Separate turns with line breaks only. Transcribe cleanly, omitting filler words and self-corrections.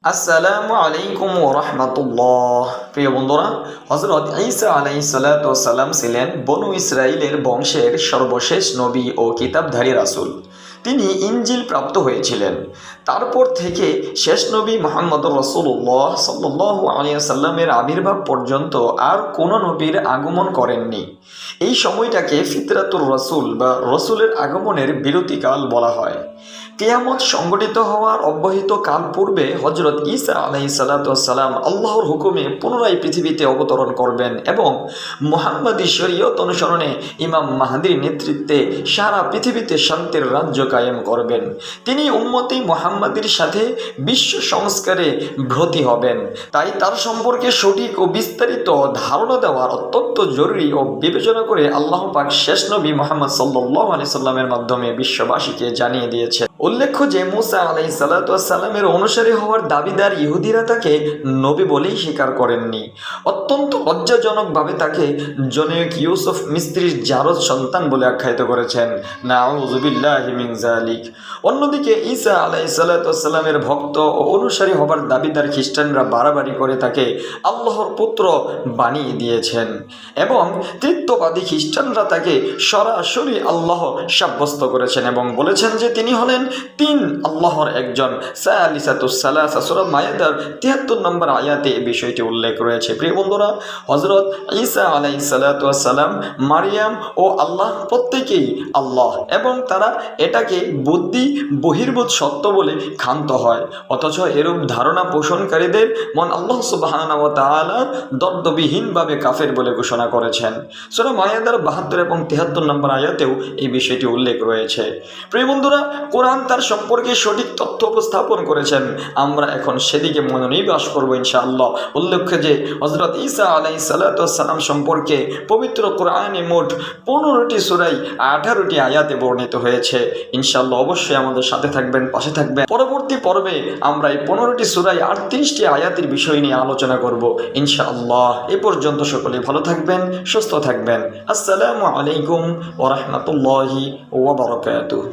আসসালামু আলাইকুম ওয়া রাহমাতুল্লাহ। প্রিয় বন্ধুরা, হযরত ঈসা আলাইহিস সালাতু ওয়াস সালাম ছিলেন বনু ইসরাইলের বংশের সর্বশেষ নবী ও কিতাবধারী রাসূল। তিনি ইনজিল প্রাপ্ত হয়েছিলেন। তারপর থেকে শেষ নবী মুহাম্মদুর রাসূলুল্লাহ সাল্লাল্লাহু আলাইহি ওয়াসাল্লামের আবির্ভাব পর্যন্ত আর কোনো নবীর আগমন করেননি। এই সময়টাকে ফিতরাতুর রাসূল বা রসুলের আগমনের বিরতিকাল বলা হয়। কিয়ামত সংগঠিত হওয়ার অব্যবহিত কাল পূর্বে হযরত ঈসা আলাইহিস সালাতু ওয়াস সালাম আল্লাহর হুকুমে পুনরায় পৃথিবীতে অবতরণ করবেন এবং মুহাম্মাদি শরীয়ত অনুসরণে ইমাম মাহদীর নেতৃত্বে সারা পৃথিবীতে শান্তির রাজ্য কায়েম করবেন। তিনি উম্মতি মুহাম্মাদির সাথে বিশ্ব সংস্কারে ব্রতী হবেন। তাই তার সম্পর্কে সঠিক ও বিস্তারিত ধারণা দেওয়ার অত্যন্ত জরুরি ও বিবেচনা করে আল্লাহ পাক শেষ নবী মুহাম্মদ সাল্লাল্লাহু আলাইহি সাল্লামের মাধ্যমে বিশ্ববাসীকে জানিয়ে দিয়েছে। উল্লেখ্য যে মুসা আলাইহিস সালাতু ওয়াস সালামের অনুসারী হওয়ার দাবিদার ইহুদিরা তাকে নবী বলেই স্বীকার করেননি। অত্যন্ত লজ্জাজনকভাবে তাকে জনৈক ইউসুফ মিস্ত্রির জারজ সন্তান বলে আখ্যায়িত করেছেন। নাউযু বিল্লাহি মিন যালিক। অন্যদিকে ঈসা আলাইহিস সালাতু ওয়াস সালামের ভক্ত ও অনুসারী হবার দাবিদার খ্রিস্টানরা বাড়াবাড়ি করে তাকে আল্লাহর পুত্র বানিয়ে দিয়েছেন এবং তৃত্ববাদী খ্রিস্টানরা তাকে সরাসরি আল্লাহ সাব্যস্ত করেছেন এবং বলেছেন যে তিনি হলেন তিন আল্লাহর একজন। সালিসাতুস সালাসা সূরা মায়েদার ৭৩ নম্বর আয়াতে এই বিষয়টি উল্লেখ রয়েছে। প্রিয় বন্ধুরা, হযরত ঈসা আলাইহিস সালাতু ওয়াস সালাম, মারিয়াম ও আল্লাহ প্রত্যেকেই আল্লাহ এবং তারা এটাকে বুদ্ধি বহির্ভূত সত্য বলে ক্ষান্ত হয়। অথচ এরূপ ধারণা পোষণকারীদের মন আল্লাহ সুবহানাহু ওয়া তাআলা দ্বন্দ্ববিহীনভাবে কাফের বলে ঘোষণা করেছেন। সূরা মায়েদার ৭২ এবং ৭৩ নম্বর আয়াতেও এই বিষয়টি উল্লেখ রয়েছে। প্রিয় বন্ধুরা, কোরআন তার সম্পর্কে সঠিক তথ্য উপস্থাপন করেছেন। আমরা এখন সেদিকে মনোনিবেশ করবো ইনশাআল্লাহ। উল্লেখ্য যে হযরত ঈসা আলাইহিস সালাতু ওয়াস সালাম সম্পর্কে পবিত্র কোরআনে মোট 15টি সূরায় 18টি আয়াতে বর্ণিত হয়েছে। ইনশাআল্লাহ অবশ্যই আমাদের সাথে থাকবেন, পাশে থাকবেন। পরবর্তী পর্বে আমরা এই 15টি সূরায় 38টি আয়াতের বিষয় নিয়ে আলোচনা করব ইনশাআল্লাহ। এ পর্যন্ত সকলে ভালো থাকবেন, সুস্থ থাকবেন। আসসালামু আলাইকুম ওয়া রাহমাতুল্লাহি ওয়া বারাকাতুহু।